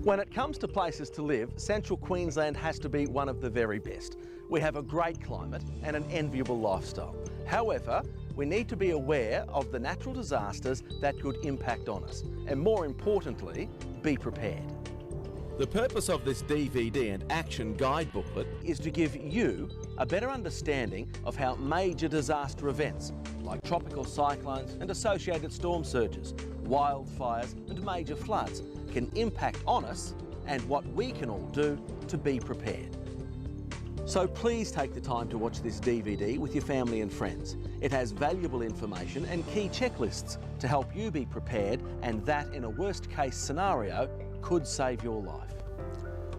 When it comes to places to live, Central Queensland has to be one of the very best. We have a great climate and an enviable lifestyle. However, we need to be aware of the natural disasters that could impact on us, and more importantly, be prepared. The purpose of this DVD and action guide booklet is to give you a better understanding of how major disaster events like tropical cyclones and associated storm surges, wildfires and major floods can impact on us and what we can all do to be prepared. So please take the time to watch this DVD with your family and friends. It has valuable information and key checklists to help you be prepared, and that in a worst case scenario could save your life.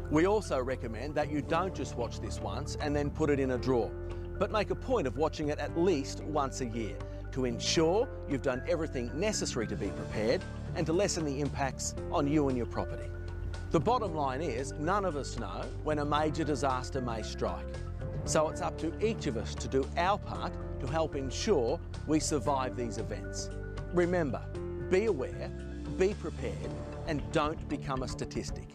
We also recommend that you don't just watch this once and then put it in a drawer, but make a point of watching it at least once a year to ensure you've done everything necessary to be prepared and to lessen the impacts on you and your property. The bottom line is, none of us know when a major disaster may strike. So it's up to each of us to do our part to help ensure we survive these events. Remember, be aware, be prepared, and don't become a statistic.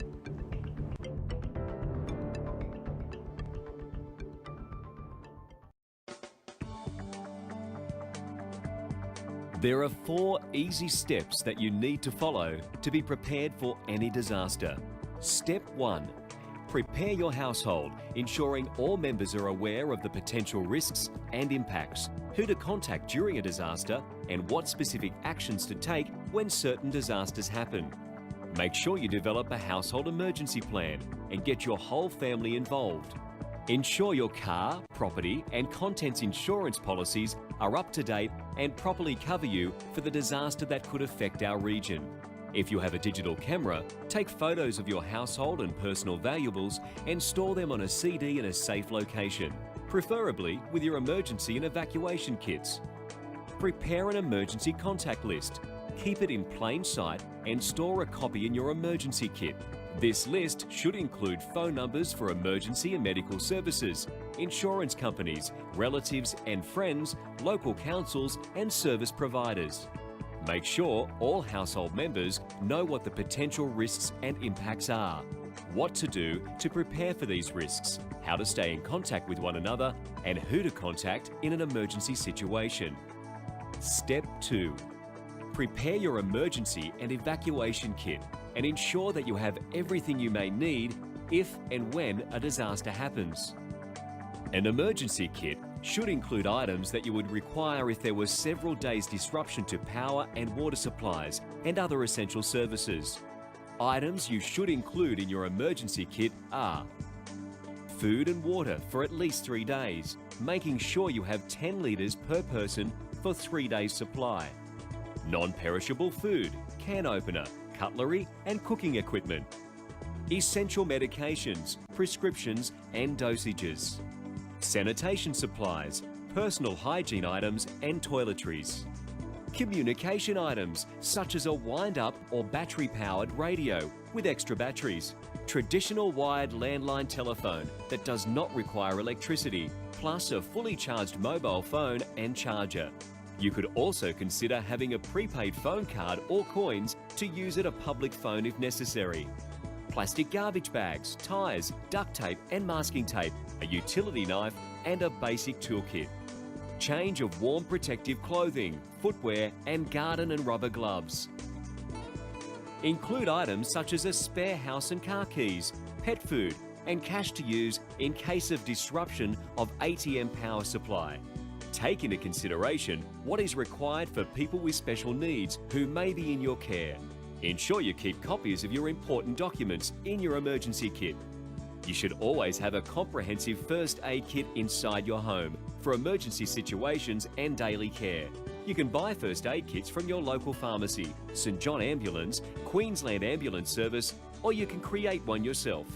There are 4 easy steps that you need to follow to be prepared for any disaster. Step 1. Prepare your household, ensuring all members are aware of the potential risks and impacts, who to contact during a disaster, and what specific actions to take when certain disasters happen. Make sure you develop a household emergency plan and get your whole family involved. Ensure your car, property and contents insurance policies are up to date and properly cover you for the disaster that could affect our region. If you have a digital camera, take photos of your household and personal valuables and store them on a CD in a safe location, preferably with your emergency and evacuation kits. Prepare an emergency contact list. Keep it in plain sight and store a copy in your emergency kit. This list should include phone numbers for emergency and medical services, insurance companies, relatives and friends, local councils and service providers. Make sure all household members know what the potential risks and impacts are, what to do to prepare for these risks, how to stay in contact with one another, and who to contact in an emergency situation. Step 2. Prepare your emergency and evacuation kit and ensure that you have everything you may need if and when a disaster happens. An emergency kit should include items that you would require if there was several days' disruption to power and water supplies and other essential services. Items you should include in your emergency kit are food and water for at least 3 days, making sure you have 10 litres per person for 3 days' supply. Non-perishable food, can opener, cutlery and cooking equipment. Essential medications, prescriptions and dosages. Sanitation supplies, personal hygiene items and toiletries. Communication items such as a wind-up or battery-powered radio with extra batteries. Traditional wired landline telephone that does not require electricity, plus a fully charged mobile phone and charger. You could also consider having a prepaid phone card or coins to use at a public phone if necessary. Plastic garbage bags, tyres, duct tape and masking tape, a utility knife and a basic toolkit. Change of warm protective clothing, footwear and garden and rubber gloves. Include items such as a spare house and car keys, pet food and cash to use in case of disruption of ATM power supply. Take into consideration what is required for people with special needs who may be in your care. Ensure you keep copies of your important documents in your emergency kit. You should always have a comprehensive first aid kit inside your home for emergency situations and daily care. You can buy first aid kits from your local pharmacy, St John Ambulance, Queensland Ambulance Service, or you can create one yourself.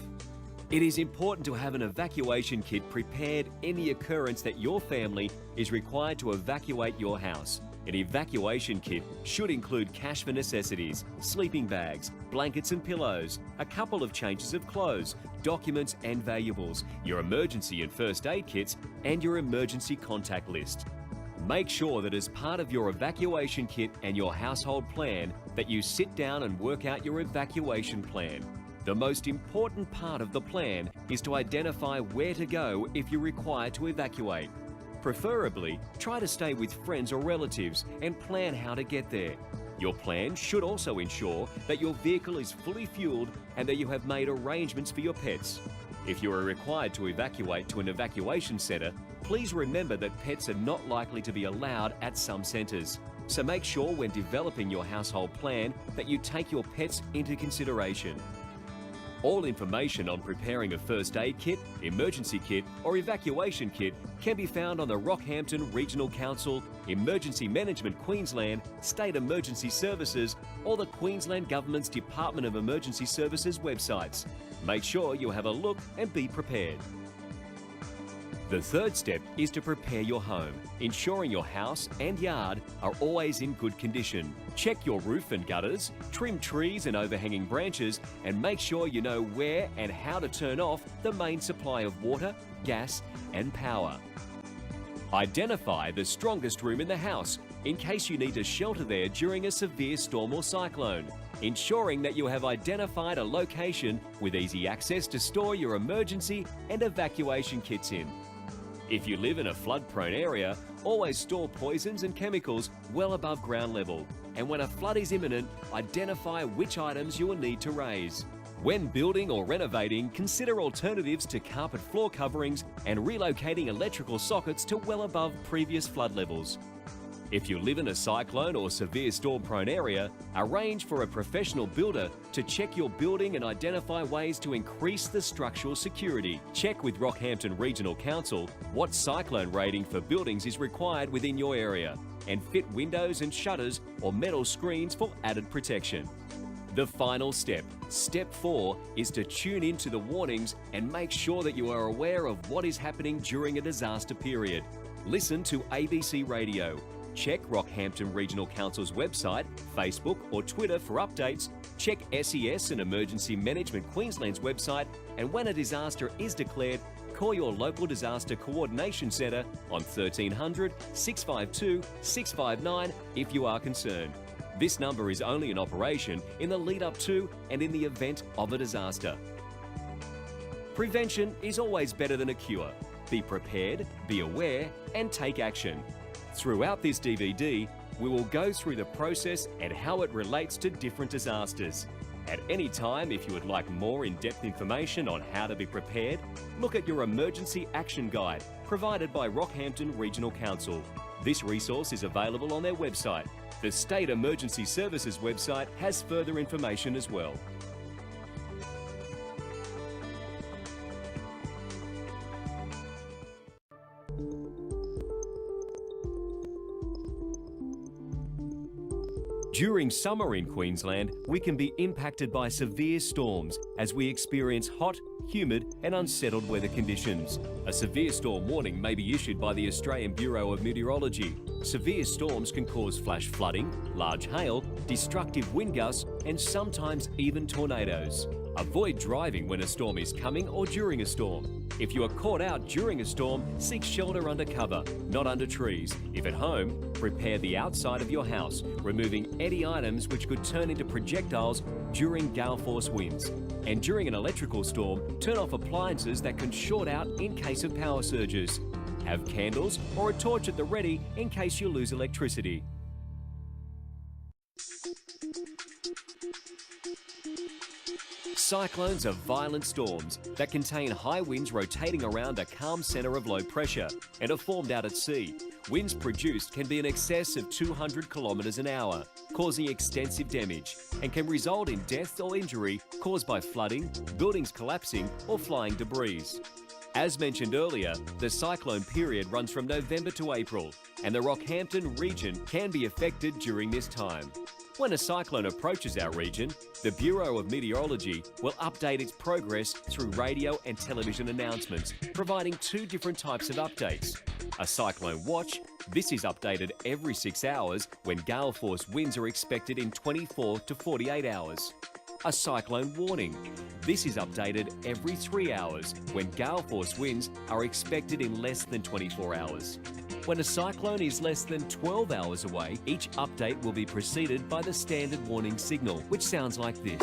It is important to have an evacuation kit prepared in the occurrence that your family is required to evacuate your house. An evacuation kit should include cash for necessities, sleeping bags, blankets and pillows, a couple of changes of clothes, documents and valuables, your emergency and first aid kits, and your emergency contact list. Make sure that as part of your evacuation kit and your household plan that you sit down and work out your evacuation plan. The most important part of the plan is to identify where to go if you're required to evacuate. Preferably, try to stay with friends or relatives and plan how to get there. Your plan should also ensure that your vehicle is fully fueled and that you have made arrangements for your pets. If you are required to evacuate to an evacuation centre, please remember that pets are not likely to be allowed at some centres. So make sure when developing your household plan that you take your pets into consideration. All information on preparing a first aid kit, emergency kit or evacuation kit can be found on the Rockhampton Regional Council, Emergency Management Queensland, State Emergency Services or the Queensland Government's Department of Emergency Services websites. Make sure you have a look and be prepared. The third step is to prepare your home, ensuring your house and yard are always in good condition. Check your roof and gutters, trim trees and overhanging branches, and make sure you know where and how to turn off the main supply of water, gas and power. Identify the strongest room in the house in case you need to shelter there during a severe storm or cyclone, ensuring that you have identified a location with easy access to store your emergency and evacuation kits in. If you live in a flood-prone area, always store poisons and chemicals well above ground level. And when a flood is imminent, identify which items you will need to raise. When building or renovating, consider alternatives to carpet floor coverings and relocating electrical sockets to well above previous flood levels. If you live in a cyclone or severe storm-prone area, arrange for a professional builder to check your building and identify ways to increase the structural security. Check with Rockhampton Regional Council what cyclone rating for buildings is required within your area and fit windows and shutters or metal screens for added protection. The final step, step 4, is to tune into the warnings and make sure that you are aware of what is happening during a disaster period. Listen to ABC Radio. Check Rockhampton Regional Council's website, Facebook or Twitter for updates. Check SES and Emergency Management Queensland's website, and when a disaster is declared, call your local Disaster Coordination Centre on 1300 652 659 if you are concerned. This number is only in operation in the lead up to and in the event of a disaster. Prevention is always better than a cure. Be prepared, be aware and take action. Throughout this DVD, we will go through the process and how it relates to different disasters. At any time, if you would like more in-depth information on how to be prepared, look at your Emergency Action Guide provided by Rockhampton Regional Council. This resource is available on their website. The State Emergency Services website has further information as well. During summer in Queensland, we can be impacted by severe storms as we experience hot, humid and unsettled weather conditions. A severe storm warning may be issued by the Australian Bureau of Meteorology. Severe storms can cause flash flooding, large hail, destructive wind gusts and sometimes even tornadoes. Avoid driving when a storm is coming or during a storm. If you are caught out during a storm, seek shelter under cover, not under trees. If at home, prepare the outside of your house, removing any items which could turn into projectiles during gale force winds. And during an electrical storm, turn off appliances that can short out in case of power surges. Have candles or a torch at the ready in case you lose electricity. Cyclones are violent storms that contain high winds rotating around a calm centre of low pressure and are formed out at sea. Winds produced can be in excess of 200 kilometres an hour, causing extensive damage, and can result in death or injury caused by flooding, buildings collapsing or flying debris. As mentioned earlier, the cyclone period runs from November to April, and the Rockhampton region can be affected during this time. When a cyclone approaches our region, the Bureau of Meteorology will update its progress through radio and television announcements, providing two different types of updates. A cyclone watch, this is updated every 6 hours when gale force winds are expected in 24 to 48 hours. A cyclone warning, this is updated every 3 hours when gale force winds are expected in less than 24 hours. When a cyclone is less than 12 hours away, each update will be preceded by the standard warning signal, which sounds like this.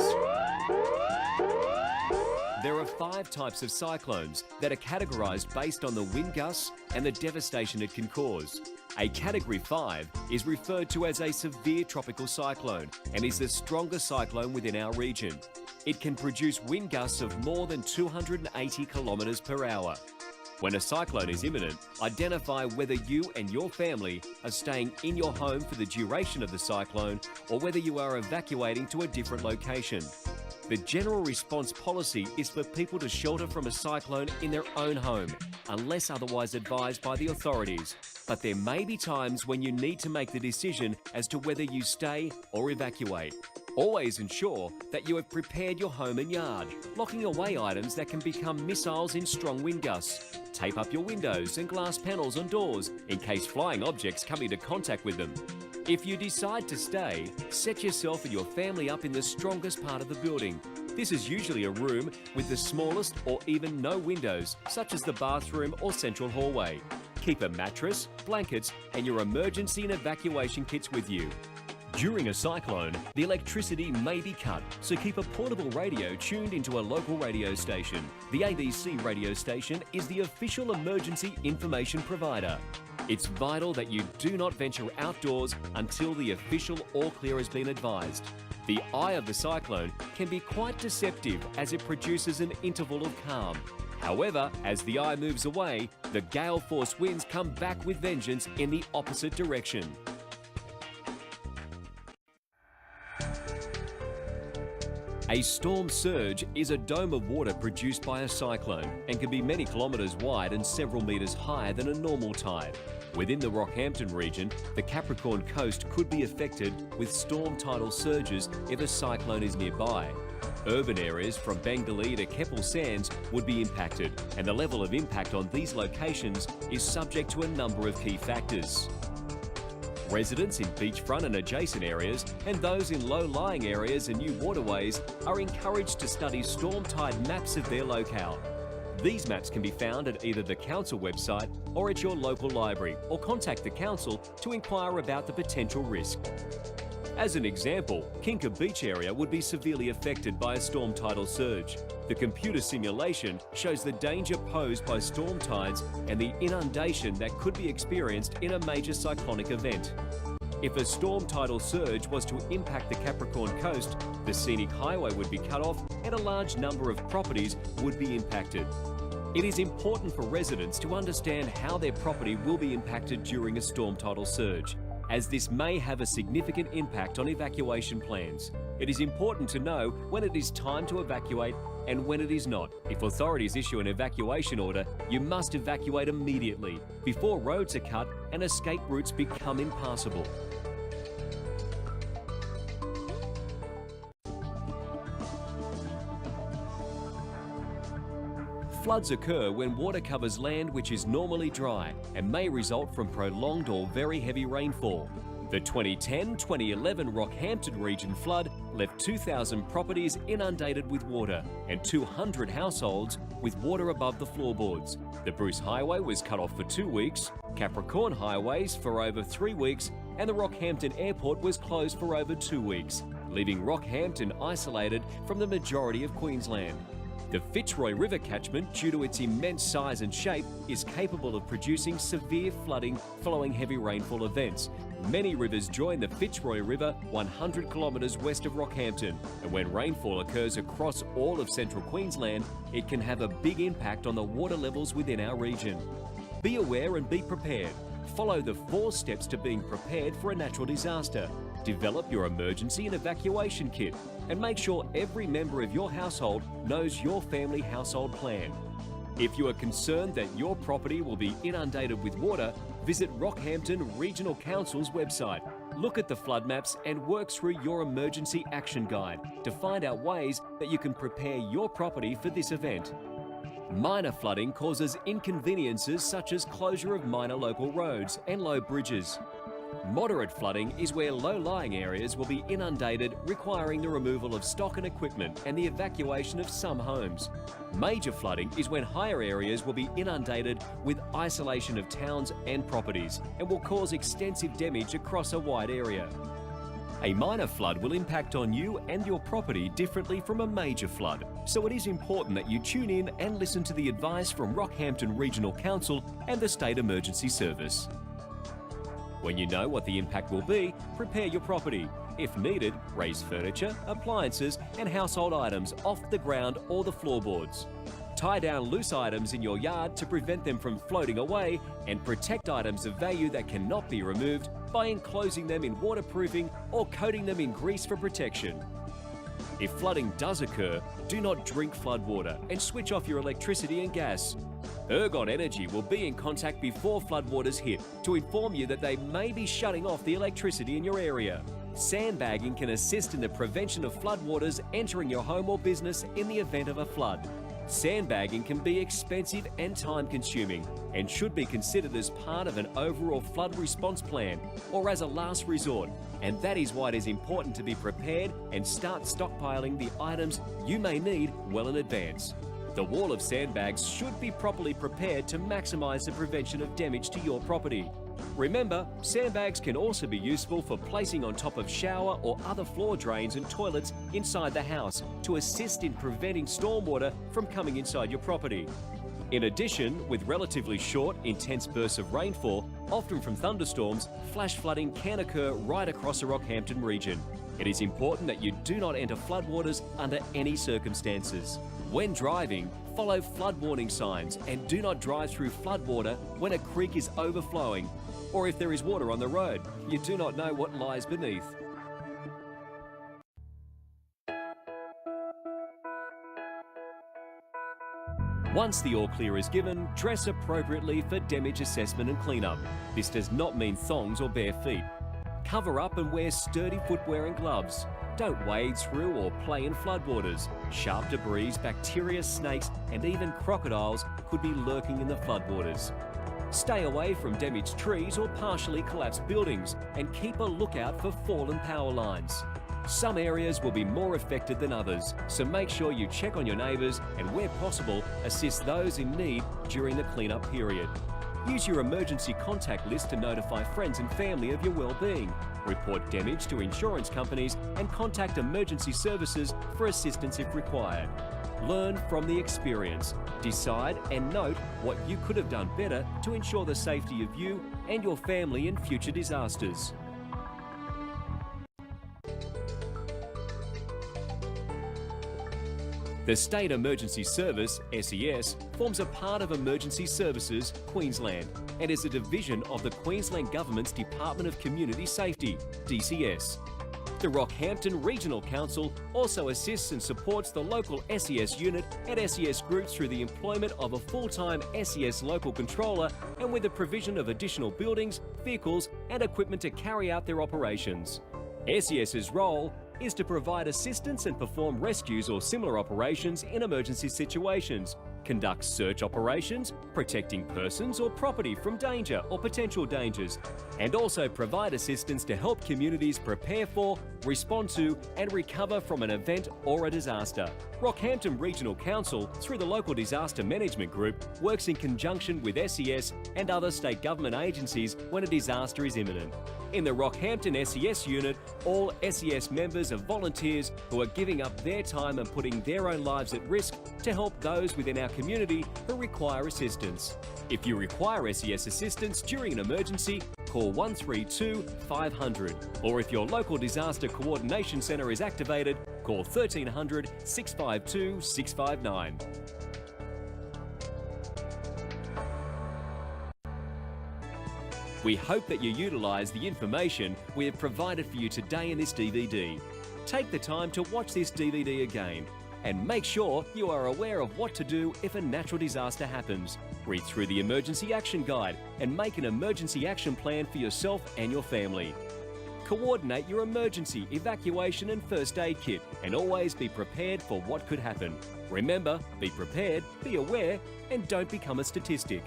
There are 5 types of cyclones that are categorised based on the wind gusts and the devastation it can cause. A Category 5 is referred to as a severe tropical cyclone and is the strongest cyclone within our region. It can produce wind gusts of more than 280 kilometres per hour. When a cyclone is imminent, identify whether you and your family are staying in your home for the duration of the cyclone or whether you are evacuating to a different location. The general response policy is for people to shelter from a cyclone in their own home, unless otherwise advised by the authorities. But there may be times when you need to make the decision as to whether you stay or evacuate. Always ensure that you have prepared your home and yard, locking away items that can become missiles in strong wind gusts. Tape up your windows and glass panels on doors in case flying objects come into contact with them. If you decide to stay, set yourself and your family up in the strongest part of the building. This is usually a room with the smallest or even no windows, such as the bathroom or central hallway. Keep a mattress, blankets, and your emergency and evacuation kits with you. During a cyclone, the electricity may be cut, so keep a portable radio tuned into a local radio station. The ABC radio station is the official emergency information provider. It's vital that you do not venture outdoors until the official all clear has been advised. The eye of the cyclone can be quite deceptive as it produces an interval of calm. However, as the eye moves away, the gale force winds come back with vengeance in the opposite direction. A storm surge is a dome of water produced by a cyclone and can be many kilometres wide and several metres higher than a normal tide. Within the Rockhampton region, the Capricorn coast could be affected with storm tidal surges if a cyclone is nearby. Urban areas from Bengalee to Keppel Sands would be impacted, and the level of impact on these locations is subject to a number of key factors. Residents in beachfront and adjacent areas and those in low-lying areas and new waterways are encouraged to study storm tide maps of their locale. These maps can be found at either the council website or at your local library, or contact the council to inquire about the potential risk. As an example, Kinka Beach area would be severely affected by a storm tidal surge. The computer simulation shows the danger posed by storm tides and the inundation that could be experienced in a major cyclonic event. If a storm tidal surge was to impact the Capricorn coast, the scenic highway would be cut off and a large number of properties would be impacted. It is important for residents to understand how their property will be impacted during a storm tidal surge, as this may have a significant impact on evacuation plans. It is important to know when it is time to evacuate and when it is not. If authorities issue an evacuation order, you must evacuate immediately before roads are cut and escape routes become impassable. Floods occur when water covers land which is normally dry and may result from prolonged or very heavy rainfall. The 2010-2011 Rockhampton region flood left 2,000 properties inundated with water and 200 households with water above the floorboards. The Bruce Highway was cut off for 2 weeks, Capricorn Highways for over 3 weeks, and the Rockhampton Airport was closed for over 2 weeks, leaving Rockhampton isolated from the majority of Queensland. The Fitzroy River catchment, due to its immense size and shape, is capable of producing severe flooding following heavy rainfall events. Many rivers join the Fitzroy River 100 kilometres west of Rockhampton, and when rainfall occurs across all of central Queensland, it can have a big impact on the water levels within our region. Be aware and be prepared. Follow the 4 steps to being prepared for a natural disaster. Develop your emergency and evacuation kit, and make sure every member of your household knows your family household plan. If you are concerned that your property will be inundated with water, visit Rockhampton Regional Council's website. Look at the flood maps and work through your emergency action guide to find out ways that you can prepare your property for this event. Minor flooding causes inconveniences such as closure of minor local roads and low bridges. Moderate flooding is where low-lying areas will be inundated, requiring the removal of stock and equipment and the evacuation of some homes. Major flooding is when higher areas will be inundated with isolation of towns and properties and will cause extensive damage across a wide area. A minor flood will impact on you and your property differently from a major flood, so it is important that you tune in and listen to the advice from Rockhampton Regional Council and the State Emergency Service. When you know what the impact will be, prepare your property. If needed, raise furniture, appliances and household items off the ground or the floorboards. Tie down loose items in your yard to prevent them from floating away, and protect items of value that cannot be removed by enclosing them in waterproofing or coating them in grease for protection. If flooding does occur, do not drink floodwater and switch off your electricity and gas. Ergon Energy will be in contact before floodwaters hit to inform you that they may be shutting off the electricity in your area. Sandbagging can assist in the prevention of floodwaters entering your home or business in the event of a flood. Sandbagging can be expensive and time-consuming and should be considered as part of an overall flood response plan or as a last resort, and that is why it is important to be prepared and start stockpiling the items you may need well in advance. The wall of sandbags should be properly prepared to maximise the prevention of damage to your property. Remember, sandbags can also be useful for placing on top of shower or other floor drains and toilets inside the house to assist in preventing stormwater from coming inside your property. In addition, with relatively short, intense bursts of rainfall, often from thunderstorms, flash flooding can occur right across the Rockhampton region. It is important that you do not enter floodwaters under any circumstances. When driving, follow flood warning signs and do not drive through floodwater when a creek is overflowing or if there is water on the road. You do not know what lies beneath. Once the all clear is given, dress appropriately for damage assessment and cleanup. This does not mean thongs or bare feet. Cover up and wear sturdy footwear and gloves. Don't wade through or play in floodwaters. Sharp debris, bacteria, snakes and even crocodiles could be lurking in the floodwaters. Stay away from damaged trees or partially collapsed buildings and keep a lookout for fallen power lines. Some areas will be more affected than others, so make sure you check on your neighbours and, where possible, assist those in need during the cleanup period. Use your emergency contact list to notify friends and family of your well-being. Report damage to insurance companies and contact emergency services for assistance if required. Learn from the experience. Decide and note what you could have done better to ensure the safety of you and your family in future disasters. The State Emergency Service, SES, forms a part of Emergency Services Queensland and is a division of the Queensland Government's Department of Community Safety, DCS. The Rockhampton Regional Council also assists and supports the local SES unit and SES groups through the employment of a full-time SES local controller and with the provision of additional buildings, vehicles and equipment to carry out their operations. SES's role is to provide assistance and perform rescues or similar operations in emergency situations, conduct search operations, protecting persons or property from danger or potential dangers, and also provide assistance to help communities prepare for, respond to and recover from an event or a disaster. Rockhampton Regional Council, through the Local Disaster Management Group, works in conjunction with SES and other state government agencies when a disaster is imminent. In the Rockhampton SES unit, all SES members are volunteers who are giving up their time and putting their own lives at risk to help those within our community who require assistance. If you require SES assistance during an emergency, call 132 500, or if your local disaster coordination centre is activated, call 1300 652 659. We hope that you utilise the information we have provided for you today in this DVD. Take the time to watch this DVD again and make sure you are aware of what to do if a natural disaster happens. Read through the Emergency Action Guide and make an emergency action plan for yourself and your family. Coordinate your emergency, evacuation and first aid kit and always be prepared for what could happen. Remember, be prepared, be aware and don't become a statistic.